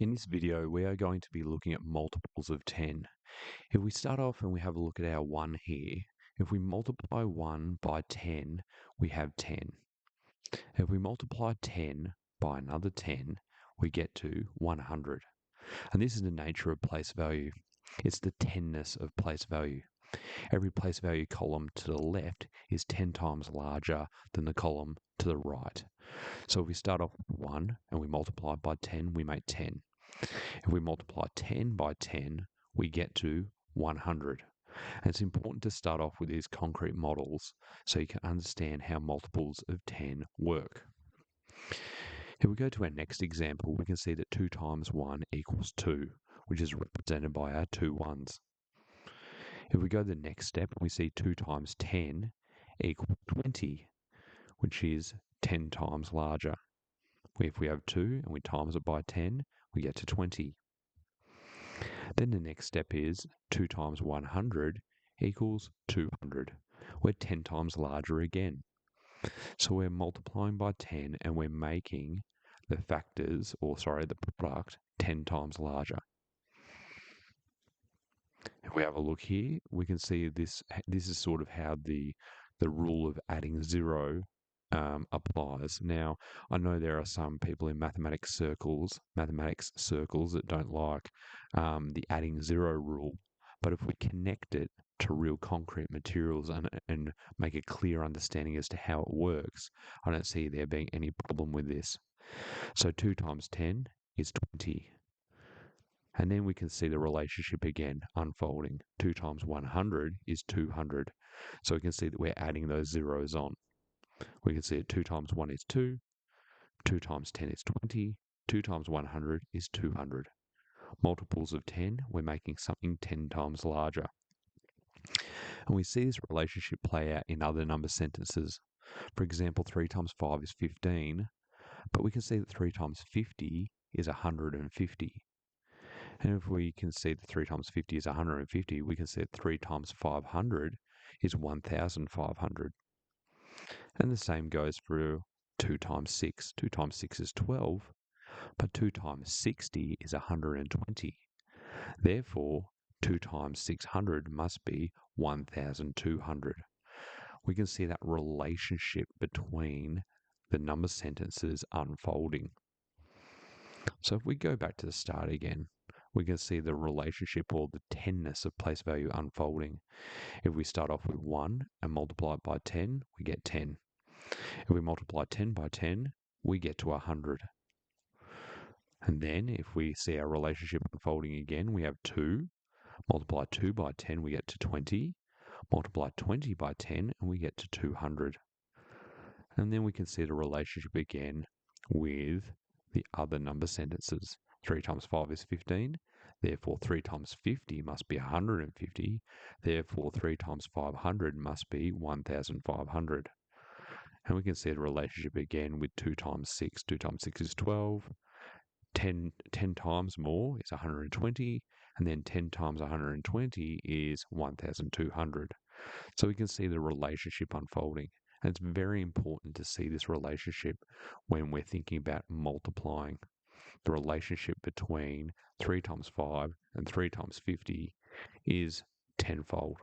In this video, we are going to be looking at multiples of 10. If we start off and we have a look at our 1 here, if we multiply 1 by 10, we have 10. If we multiply 10 by another 10, we get to 100. And this is the nature of place value. It's the 10ness of place value. Every place value column to the left is 10 times larger than the column to the right. So if we start off with 1 and we multiply by 10, we make 10. If we multiply 10 by 10, we get to 100. And it's important to start off with these concrete models so you can understand how multiples of 10 work. If we go to our next example, we can see that 2 times 1 equals 2, which is represented by our two ones. If we go to the next step, we see 2 times 10 equals 20, which is 10 times larger. If we have 2 and we times it by 10, we get to 20. Then the next step is 2 times 100 equals 200. We're 10 times larger again. So we're multiplying by 10 and we're making the product 10 times larger. If we have a look here, we can see this is sort of how the rule of adding 0 applies. Now, I know there are some people in mathematics circles that don't like the adding 0 rule, but if we connect it to real concrete materials and make a clear understanding as to how it works, I don't see there being any problem with this. So 2 times 10 is 20. And then we can see the relationship again unfolding. 2 times 100 is 200. So we can see that we're adding those zeros on. We can see that 2 times 1 is 2, 2 times 10 is 20, 2 times 100 is 200. Multiples of 10, we're making something 10 times larger. And we see this relationship play out in other number sentences. For example, 3 times 5 is 15, but we can see that 3 times 50 is 150. And if we can see that 3 times 50 is 150, we can see that 3 times 500 is 1,500. And the same goes for 2 times 6. 2 times 6 is 12, but 2 times 60 is 120. Therefore, 2 times 600 must be 1,200. We can see that relationship between the number sentences unfolding. So if we go back to the start again, we can see the relationship or the 10ness of place value unfolding. If we start off with 1 and multiply it by 10, we get 10. If we multiply 10 by 10, we get to 100. And then if we see our relationship unfolding again, we have 2. Multiply 2 by 10, we get to 20. Multiply 20 by 10, and we get to 200. And then we can see the relationship again with the other number sentences. 3 times 5 is 15. Therefore, 3 times 50 must be 150. Therefore, 3 times 500 must be 1,500. And we can see the relationship again with 2 times 6. 2 times 6 is 12. 10 times more is 120. And then 10 times 120 is 1,200. So we can see the relationship unfolding. And it's very important to see this relationship when we're thinking about multiplying. The relationship between 3 times 5 and 3 times 50 is tenfold.